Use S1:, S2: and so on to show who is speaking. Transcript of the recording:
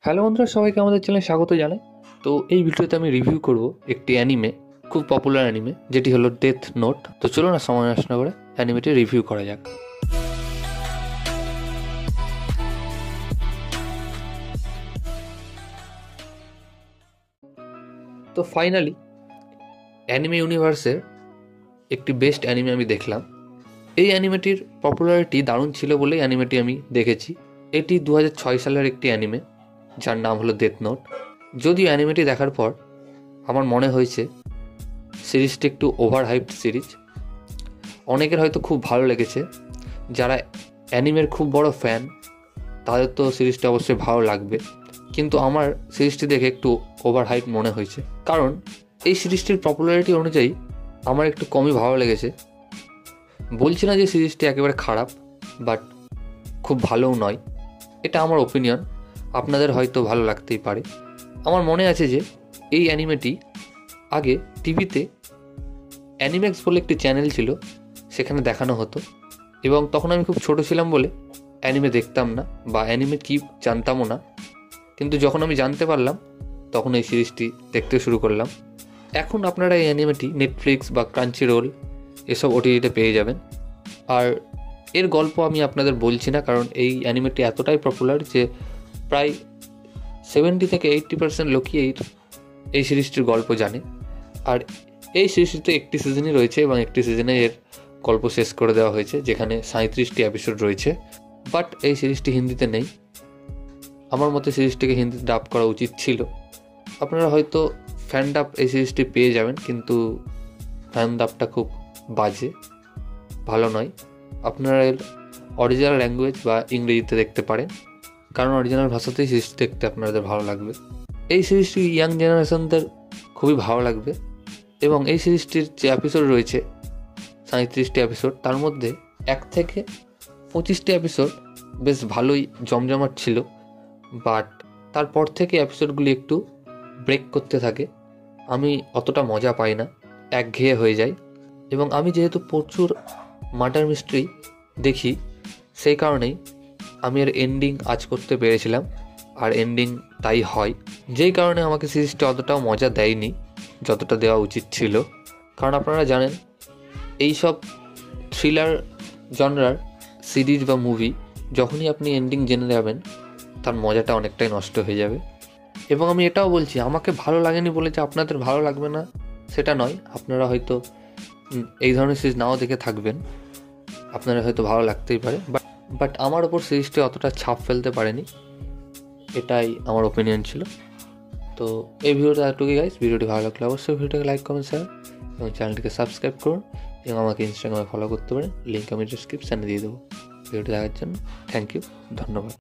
S1: Hello বন্ধুরা, সবাইকে আমাদের চ্যানেলে স্বাগত জানাই। তো এই ভিডিওতে আমি রিভিউ করব একটি অ্যানিমে, খুব পপুলার অ্যানিমে, যেটি হলো ডেথ নোট। তো চলো না সময় নষ্ট না করে অ্যানিমেটি রিভিউ করা যাক। তো ফাইনালি অ্যানিমে ইউনিভার্সের একটি বেস্ট অ্যানিমে আমি দেখলাম। এই অ্যানিমেটির পপুলারিটি দারুণ ছিল বলেই অ্যানিমেটি আমি দেখেছি। এটি 2006 সালের একটি অ্যানিমে, যার নাম হলো ডেথ নোট। যদিও অ্যানিমেটি দেখার পর আমার মনে হয়েছে সিরিজটি একটু ওভার হাইপড সিরিজ। অনেকের হয়তো খুব ভালো লেগেছে, যারা অ্যানিমের খুব বড় ফ্যান তাদের তো সিরিজটা অবশ্যই ভালো লাগবে, কিন্তু আমার সিরিজটি দেখে একটু ওভার হাইপ মনে হয়েছে। কারণ এই সিরিজটির পপুলারিটি অনুযায়ী আমার একটু কমই ভালো লেগেছে। বলছি না যে সিরিজটি একেবারে খারাপ, বাট খুব ভালোও নয়। এটা আমার ওপিনিয়ন, আপনাদের হয়তো ভালো লাগতেই পারে। আমার মনে আছে যে এই অ্যানিমেটি আগে টিভিতে অ্যানিমেক্স বলে একটি চ্যানেল ছিল, সেখানে দেখানো হতো। এবং তখন আমি খুব ছোট ছিলাম বলে অ্যানিমে দেখতাম না বা অ্যানিমে কী জানতামও না। কিন্তু যখন আমি জানতে পারলাম তখন এই সিরিজটি দেখতে শুরু করলাম। এখন আপনারা এই অ্যানিমেটি নেটফ্লিক্স বা ক্রাঞ্চি রোল এসব ওটিটিতে পেয়ে যাবেন। আর এর গল্প আমি আপনাদের বলছি না, কারণ এই অ্যানিমেটি এতটাই পপুলার যে প্রায় 70 থেকে 80% লোকই এই সিরিজটির গল্প জানে। আর এই সিরিজটিতে একটি সিজনই রয়েছে এবং একটি সিজনে এর গল্প শেষ করে দেওয়া হয়েছে, যেখানে 37টি এপিসোড রয়েছে। বাট এই সিরিজটি হিন্দিতে নেই। আমার মতে সিরিজটিকে হিন্দিতে ডাব করা উচিত ছিল। আপনারা হয়তো ফ্যান ডাব এই সিরিজটি পেয়ে যাবেন, কিন্তু ফ্যান ডাবটা খুব বাজে, ভালো নয়। আপনারা এর অরিজিনাল ল্যাঙ্গুয়েজ বা ইংরেজিতে দেখতে পারেন, কারণ অরিজিনাল ভাষাতেই সিরিজটি দেখতে আপনাদের ভালো লাগবে। এই সিরিজটি ইয়াং জেনারেশনদের খুবই ভালো লাগবে। এবং এই সিরিজটির যে এপিসোড রয়েছে 37টি এপিসোড, তার মধ্যে 1 থেকে 25টি এপিসোড বেশ ভালোই জমজমাট ছিল। বাট তারপর থেকে এপিসোডগুলি একটু ব্রেক করতে থাকে। আমি অতটা মজা পাই না, একঘেয়ে হয়ে যায়। এবং আমি যেহেতু প্রচুর মার্ডার মিস্ট্রি দেখি, সেই কারণেই আমি এর এন্ডিং আজ করতে পেরেছিলাম, আর এন্ডিং তাই হয়। যেই কারণে আমাকে সিরিজটা অতটাও মজা দেয়নি যতটা দেওয়া উচিত ছিল। কারণ আপনারা জানেন এইসব থ্রিলার জনরার সিরিজ বা মুভি যখনই আপনি এন্ডিং জেনে যাবেন, তার মজাটা অনেকটাই নষ্ট হয়ে যাবে। এবং আমি এটাও বলছি, আমাকে ভালো লাগেনি বলে যে আপনাদের ভালো লাগবে না সেটা নয়। আপনারা হয়তো এই ধরনের সিরিজ নাও দেখে থাকবেন, আপনারা হয়তো ভালো লাগতেই পারে, বাট আমার ওপর সিরিজটি অতটা ছাপ ফেলতে পারেনি। এটাই আমার ওপিনিয়ন ছিল। তো এই ভিডিওটা এতটুকুই গাইস। ভিডিওটি ভালো লাগলে অবশ্যই ভিডিওটাকে লাইক, কমেন্ট, শেয়ার এবং চ্যানেলটিকে সাবস্ক্রাইব করুন। এবং আমাকে ইনস্টাগ্রামে ফলো করতে পারেন, লিঙ্ক আমি ডিসক্রিপশানে দিয়ে দেবো। ভিডিওটি দেখার জন্য থ্যাংক ইউ, ধন্যবাদ।